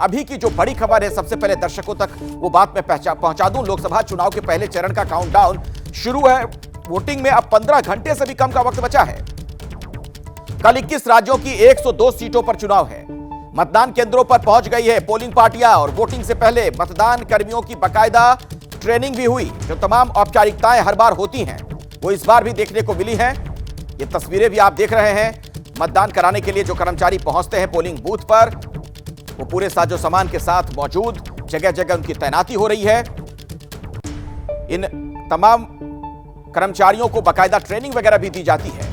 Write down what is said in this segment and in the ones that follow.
अभी की जो बड़ी खबर है, सबसे पहले दर्शकों तक वो बात मैं पहुंचा दूं। लोकसभा चुनाव के पहले चरण का काउंटडाउन शुरू है। वोटिंग में अब 15 घंटे से भी कम का वक्त बचा है। कल 21 राज्यों की 102 सीटों पर चुनाव है। मतदान केंद्रों पर पहुंच गई है पोलिंग पार्टियां और वोटिंग से पहले मतदान कर्मियों की बाकायदा ट्रेनिंग भी हुई। जो तमाम औपचारिकताएं हर बार होती हैं वो इस बार भी देखने को मिली हैं। ये तस्वीरें भी आप देख रहे हैं। मतदान कराने के लिए जो कर्मचारी पहुंचते हैं पोलिंग बूथ पर, वो पूरे साजो सामान के साथ मौजूद, जगह जगह उनकी तैनाती हो रही है। इन तमाम कर्मचारियों को बाकायदा ट्रेनिंग वगैरह भी दी जाती है।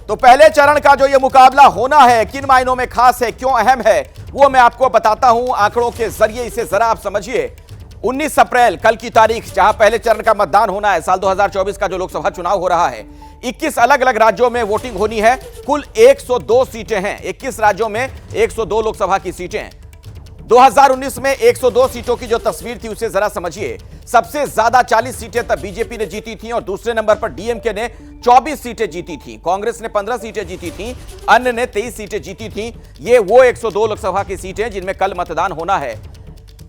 तो पहले चरण का जो ये मुकाबला होना है, किन मायनों में खास है, क्यों अहम है, वो मैं आपको बताता हूं आंकड़ों के जरिए। इसे जरा आप समझिए। 19 अप्रैल कल की तारीख, जहां पहले चरण का मतदान होना है, साल 2024 का जो लोकसभा चुनाव हो रहा है। 21 अलग अलग राज्यों में वोटिंग होनी है। कुल 102 सीटें हैं। 21 राज्यों में 102 लोकसभा की सीटें हैं। 2019 में 102 सीटों की जो तस्वीर थी उसे जरा समझिए। सबसे ज्यादा 40 सीटें तब बीजेपी ने जीती थी और दूसरे नंबर पर डीएमके ने 24 सीटें जीती थी। कांग्रेस ने 15 सीटें जीती थी, अन्य ने 23 सीटें जीती थी। ये वो 102 लोकसभा की सीटें जिनमें कल मतदान होना है।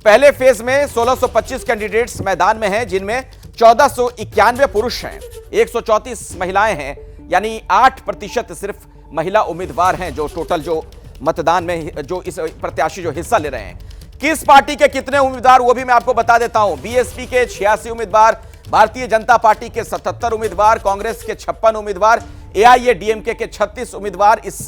पहले फेज में 1625 कैंडिडेट्स मैदान में हैं, जिनमें 1491 पुरुष हैं, 134 महिलाएं हैं, यानी 8% सिर्फ महिला उम्मीदवार हैं जो टोटल जो मतदान में जो इस प्रत्याशी जो हिस्सा ले रहे हैं। किस पार्टी के कितने उम्मीदवार वो भी मैं आपको बता देता हूं। बीएसपी के 86 उम्मीदवार, भारतीय जनता पार्टी के 77 उम्मीदवार, कांग्रेस के 56 उम्मीदवार, एआईएडीएमके के 36 उम्मीदवार इस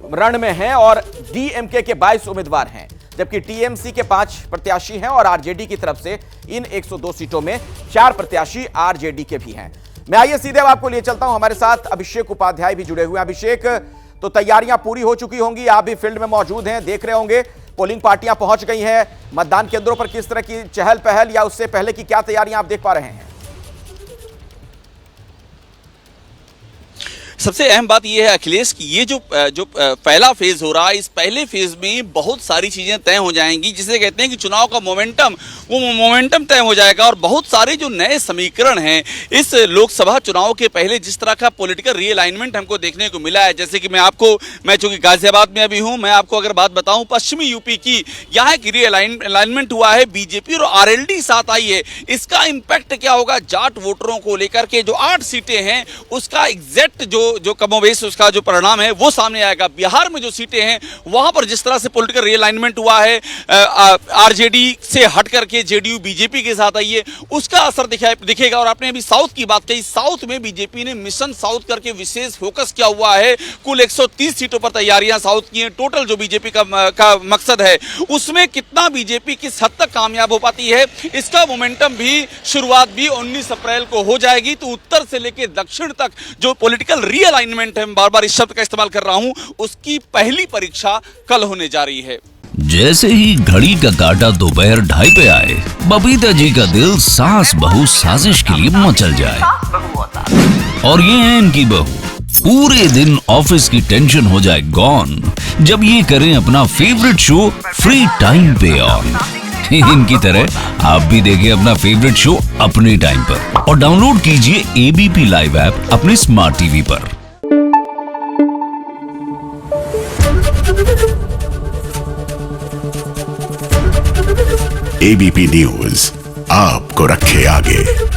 रण में हैं और डीएमके के 22 उम्मीदवार हैं, जबकि टीएमसी के 5 प्रत्याशी हैं और आरजेडी की तरफ से इन 102 सीटों में 4 प्रत्याशी आरजेडी के भी हैं। मैं आइए सीधे आपको लिए चलता हूं। हमारे साथ अभिषेक उपाध्याय भी जुड़े हुए हैं। अभिषेक, तो तैयारियां पूरी हो चुकी होंगी, आप भी फील्ड में मौजूद हैं, देख रहे होंगे पोलिंग पार्टियां पहुंच गई हैं। मतदान केंद्रों पर किस तरह की चहल पहल या उससे पहले की क्या तैयारियां आप देख पा रहे हैं? सबसे अहम बात यह है अखिलेश कि ये जो पहला फेज हो रहा है, इस पहले फेज में बहुत सारी चीजें तय हो जाएंगी, जिसे कहते हैं कि चुनाव का मोमेंटम, वो मोमेंटम तय हो जाएगा और बहुत सारे जो नए समीकरण हैं इस लोकसभा चुनाव के पहले, जिस तरह का पॉलिटिकल रीअलाइनमेंट हमको देखने को मिला है। जैसे कि मैं चूंकि गाजियाबाद में अभी हूं, मैं आपको अगर बात बताऊं पश्चिमी यूपी की, यहाँ एक रीअलाइनमेंट हुआ है, बीजेपी और आरएलडी साथ आई है। इसका इंपैक्ट क्या होगा जाट वोटरों को लेकर के? जो 8 सीटें हैं उसका एग्जैक्ट जो कमोबेश उसका जो परिणाम है वो सामने आएगा। बिहार में जो सीटें हैं वहां पर जिस तरह से पॉलिटिकल रीअलाइनमेंट हुआ है, आरजेडी से हट करके जेडीयू बीजेपी के साथ आई है, उसका असर दिखेगा। और आपने अभी साउथ की बात कही, साउथ में बीजेपी ने मिशन साउथ करके विशेष फोकस किया हुआ है। कुल 130 सीटों पर तैयारियां साउथ की हैं। टोटल जो बीजेपी का मकसद है उसमें कितना बीजेपी किस हद तक कामयाब हो पाती है, इसका मोमेंटम भी, शुरुआत भी 19 अप्रैल को हो जाएगी। तो उत्तर से लेकर दक्षिण तक जो पॉलिटिकल रीअलाइनमेंट है, मैं बार बार इस शब्द का इस्तेमाल कर रहा हूं, उसकी पहली परीक्षा कल होने जा रही है। जैसे ही घड़ी का काटा दोपहर 2:30 पे आए, बबीता जी का दिल सास बहू साजिश के लिए मचल जाए। और ये है इनकी बहू, पूरे दिन ऑफिस की टेंशन हो जाए गॉन जब ये करें अपना फेवरेट शो फ्री टाइम पे ऑन। इनकी तरह आप भी देखिए अपना फेवरेट शो अपने टाइम पर और डाउनलोड कीजिए एबीपी लाइव ऐप अपने स्मार्ट टीवी पर। एबीपी न्यूज आपको रखे आगे।